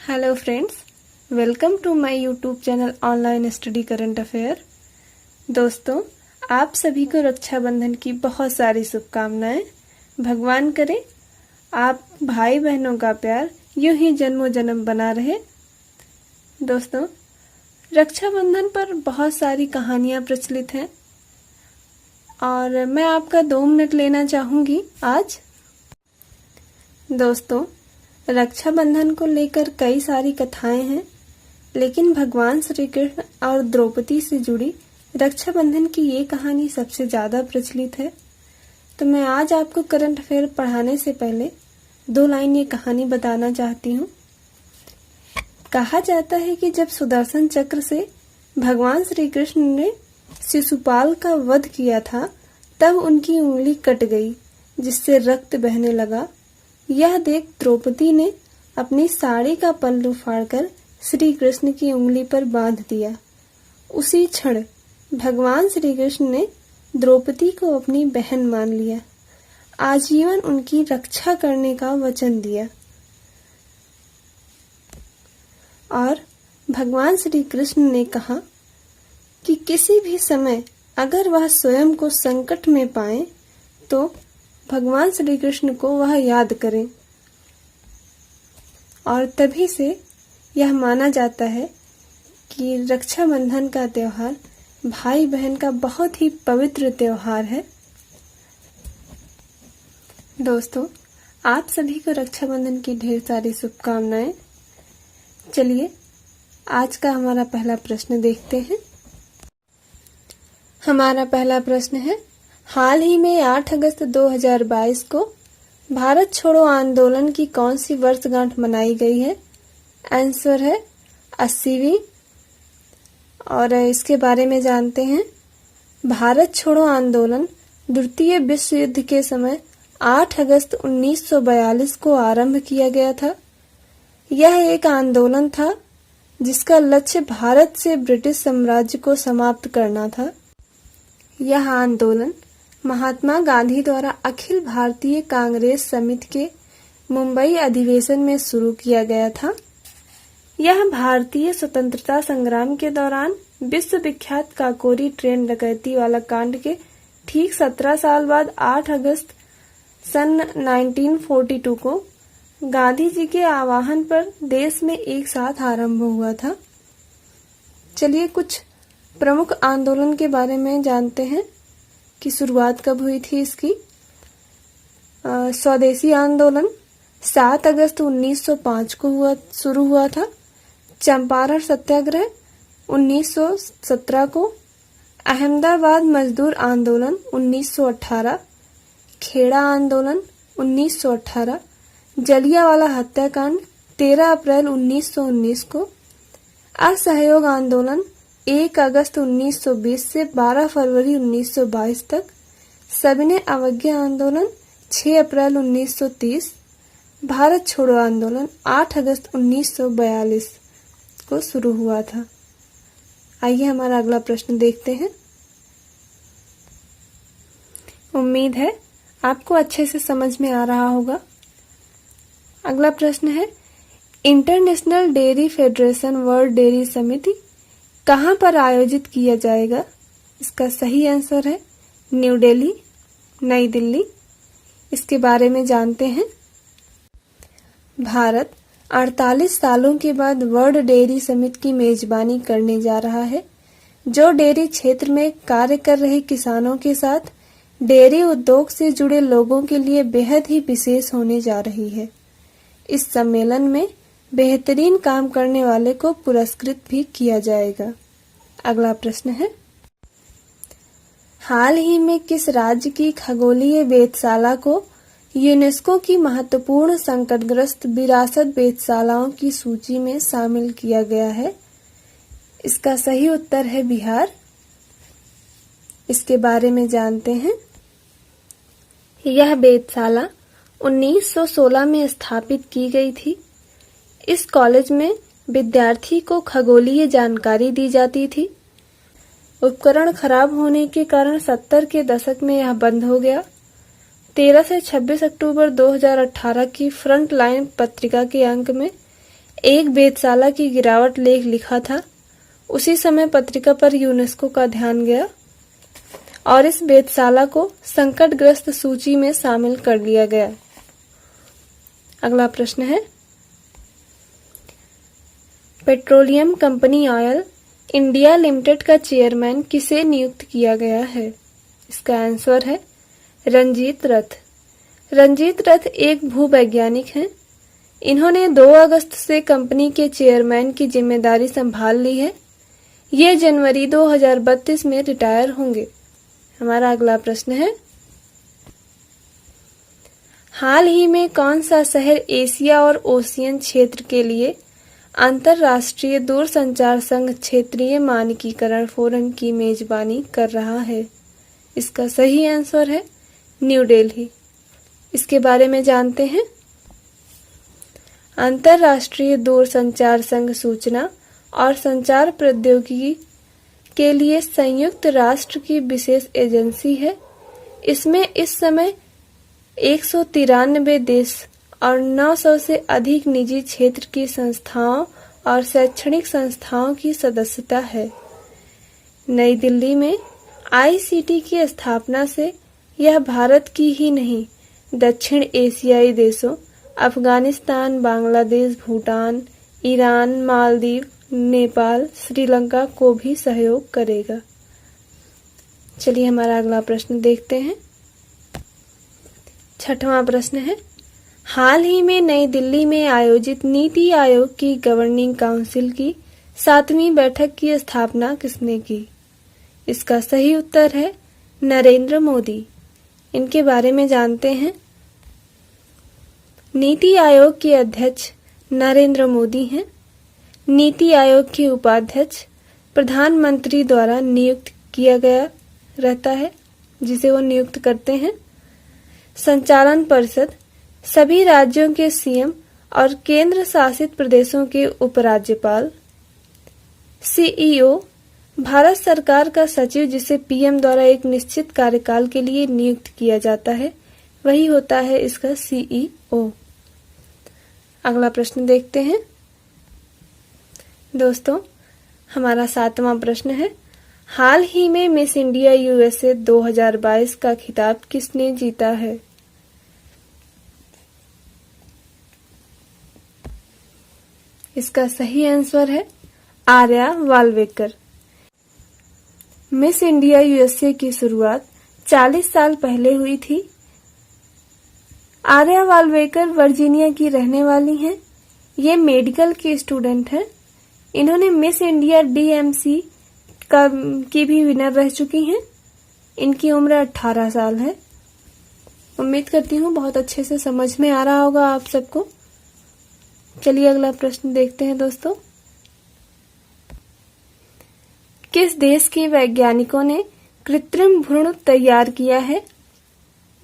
Hello friends, welcome to my YouTube channel online study current affair. दोस्तों, आप सभी को रक्षाबंधन की बहुत सारी शुभकामनाएं। भगवान करे आप भाई बहनों का प्यार यूं ही जन्मों जन्म बना रहे। दोस्तों, रक्षाबंधन पर बहुत सारी कहानियां प्रचलित हैं और मैं आपका 2 मिनट लेना चाहूंगी आज। दोस्तों, रक्षाबंधन को लेकर कई सारी कथाएं हैं, लेकिन भगवान श्री कृष्ण और द्रौपदी से जुड़ी रक्षाबंधन की ये कहानी सबसे ज्यादा प्रचलित है। तो मैं आज आपको करंट अफेयर पढ़ाने से पहले 2 लाइन ये कहानी बताना चाहती हूँ। कहा जाता है कि जब सुदर्शन चक्र से भगवान श्री कृष्ण ने शिशुपाल का वध किया था, तब उनकी उंगली कट गई, जिससे रक्त बहने लगा। यह देख द्रौपदी ने अपनी साड़ी का पल्लू फाड़कर श्री कृष्ण की उंगली पर बांध दिया। उसी क्षण भगवान श्री कृष्ण ने द्रौपदी को अपनी बहन मान लिया, आजीवन उनकी रक्षा करने का वचन दिया। और भगवान श्री कृष्ण ने कहा कि किसी भी समय अगर वह स्वयं को संकट में पाए तो भगवान श्री कृष्ण को वह याद करें। और तभी से यह माना जाता है कि रक्षाबंधन का त्योहार भाई बहन का बहुत ही पवित्र त्योहार है। दोस्तों, आप सभी को रक्षाबंधन की ढेर सारी शुभकामनाएं। चलिए आज का हमारा पहला प्रश्न देखते हैं। हमारा पहला प्रश्न है, हाल ही में 8 अगस्त 2022 को भारत छोड़ो आंदोलन की कौन सी वर्षगांठ मनाई गई है? आंसर है 80वीं। और इसके बारे में जानते हैं। भारत छोड़ो आंदोलन द्वितीय विश्व युद्ध के समय 8 अगस्त 1942 को आरंभ किया गया था। यह एक आंदोलन था जिसका लक्ष्य भारत से ब्रिटिश साम्राज्य को समाप्त करना था। यह आंदोलन महात्मा गांधी द्वारा अखिल भारतीय कांग्रेस समिति के मुंबई अधिवेशन में शुरू किया गया था। यह भारतीय स्वतंत्रता संग्राम के दौरान विश्व विख्यात काकोरी ट्रेन डकैती वाला कांड के ठीक 17 साल बाद 8 अगस्त सन 1942 को गांधी जी के आह्वान पर देश में एक साथ आरंभ हुआ था। चलिए कुछ प्रमुख आंदोलन के बारे में जानते हैं कि शुरुआत कब हुई थी इसकी। स्वदेशी आंदोलन 7 अगस्त 1905 को शुरू हुआ था। चंपारण सत्याग्रह 1917 को। अहमदाबाद मजदूर आंदोलन 1918। खेड़ा आंदोलन 1918। जलियांवाला हत्याकांड 13 अप्रैल 1919 को। असहयोग आंदोलन 1 अगस्त 1920 से 12 फरवरी 1922 तक। सविनय अवज्ञा आंदोलन 6 अप्रैल 1930। भारत छोड़ो आंदोलन 8 अगस्त 1942 को शुरू हुआ था। आइए हमारा अगला प्रश्न देखते हैं। उम्मीद है आपको अच्छे से समझ में आ रहा होगा। अगला प्रश्न है, international dairy federation world dairy समिति कहाँ पर आयोजित किया जाएगा? इसका सही आंसर है न्यू दिल्ली, नई दिल्ली। इसके बारे में जानते हैं। भारत 48 सालों के बाद वर्ल्ड डेयरी समिट की मेजबानी करने जा रहा है, जो डेयरी क्षेत्र में कार्य कर रहे किसानों के साथ डेयरी उद्योग से जुड़े लोगों के लिए बेहद ही विशेष होने जा रही है। इस सम्मेलन में बेहतरीन काम करने वाले को पुरस्कृत भी किया जाएगा। अगला प्रश्न है, हाल ही में किस राज्य की खगोलीय वेधशाला को यूनेस्को की महत्वपूर्ण संकटग्रस्त विरासत वेधशालाओं की सूची में शामिल किया गया है? इसका सही उत्तर है बिहार। इसके बारे में जानते हैं। यह वेधशाला 1916 में स्थापित की गई थी। इस कॉलेज में विद्यार्थी को खगोलीय जानकारी दी जाती थी। उपकरण खराब होने के कारण 70 के दशक में यह बंद हो गया। 13 से 26 अक्टूबर 2018 की फ्रंट लाइन पत्रिका के अंक में एक वेधशाला की गिरावट लेख लिखा था, उसी समय पत्रिका पर यूनेस्को का ध्यान गया और इस वेधशाला को संकटग्रस्त सूची में शामिल कर लिया गया। अगला प्रश्न है, petroleum company oil India limited का चेयरमैन किसे नियुक्त किया गया है? इसका आंसर है रंजीत रथ। रंजीत रथ एक भूवैज्ञानिक हैं। इन्होंने 2 अगस्त से कंपनी के चेयरमैन की जिम्मेदारी संभाल ली है। ये जनवरी 2032 में रिटायर होंगे। हमारा अगला प्रश्न है, हाल ही में कौन सा शहर एशिया और ओशियन क्षेत्र के लिए अंतर्राष्ट्रीय दूरसंचार संघ क्षेत्रीय मानकीकरण फोरम की मेजबानी कर रहा है? इसका सही आंसर है न्यू दिल्ली। इसके बारे में जानते हैं। अंतर्राष्ट्रीय दूरसंचार संघ सूचना और संचार प्रौद्योगिकी के लिए संयुक्त राष्ट्र की विशेष एजेंसी है। इसमें इस समय 193 देश और 900 से अधिक निजी क्षेत्र की संस्थाओं और शैक्षणिक संस्थाओं की सदस्यता है। नई दिल्ली में आईसीटी की स्थापना से यह भारत की ही नहीं, दक्षिण एशियाई देशों अफगानिस्तान, बांग्लादेश, भूटान, ईरान, मालदीव, नेपाल, श्रीलंका को भी सहयोग करेगा। चलिए हमारा अगला प्रश्न देखते हैं। 6वां प्रश्न है, हाल ही में नई दिल्ली में आयोजित नीति आयोग की गवर्निंग काउंसिल की 7वीं बैठक की स्थापना किसने की? इसका सही उत्तर है नरेंद्र मोदी। इनके बारे में जानते हैं। नीति आयोग के अध्यक्ष नरेंद्र मोदी हैं। नीति आयोग के उपाध्यक्ष प्रधानमंत्री द्वारा नियुक्त किया गया रहता है, जिसे वो नियुक्त करते हैं। संचालन परिषद सभी राज्यों के सीएम और केंद्र शासित प्रदेशों के उपराज्यपाल। सीईओ भारत सरकार का सचिव, जिसे पीएम द्वारा एक निश्चित कार्यकाल के लिए नियुक्त किया जाता है, वही होता है इसका सीईओ। अगला प्रश्न देखते हैं। दोस्तों, हमारा 7वां प्रश्न है, हाल ही में मिस इंडिया यूएसए 2022 का खिताब किसने जीता है? इसका सही आंसर है आर्या वाल्वेकर। मिस इंडिया यूएसए की शुरुआत 40 साल पहले हुई थी। आर्या वाल्वेकर वर्जीनिया की रहने वाली हैं। ये मेडिकल की स्टूडेंट हैं। इन्होंने मिस इंडिया डीएमसी की भी विनर रह चुकी हैं। इनकी उम्र 18 साल है। उम्मीद करती हूँ बहुत अच्छे से समझ में आ रहा होगा आप सबको। चलिए अगला प्रश्न देखते हैं दोस्तों। किस देश के वैज्ञानिकों ने कृत्रिम भ्रूण तैयार किया है?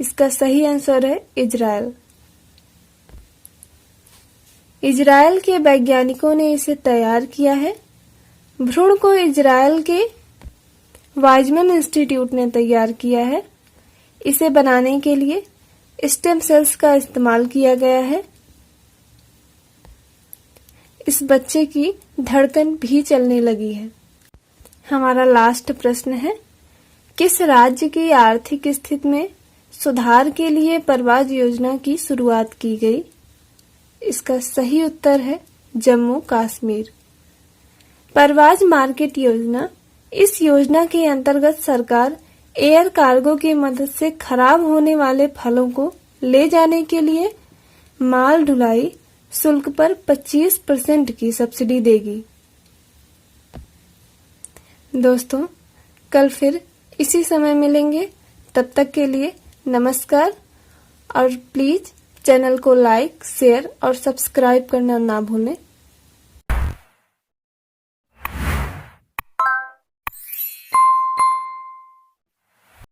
इसका सही आंसर है इजराइल। इजराइल के वैज्ञानिकों ने इसे तैयार किया है। भ्रूण को इजराइल के वाइजमैन इंस्टीट्यूट ने तैयार किया है। इसे बनाने के लिए स्टेम सेल्स का इस्तेमाल किया गया है। इस बच्चे की धड़कन भी चलने लगी है। हमारा लास्ट प्रश्न है, किस राज्य की आर्थिक स्थिति में सुधार के लिए परवाज योजना की शुरुआत की गई? इसका सही उत्तर है जम्मू कश्मीर। परवाज मार्केट योजना, इस योजना के अंतर्गत सरकार एयर कार्गो की मदद से खराब होने वाले फलों को ले जाने के लिए माल ढुलाई शुल्क पर 25% की सब्सिडी देगी। दोस्तों, कल फिर इसी समय मिलेंगे। तब तक के लिए नमस्कार और प्लीज चैनल को लाइक, शेयर और सब्सक्राइब करना ना भूलें।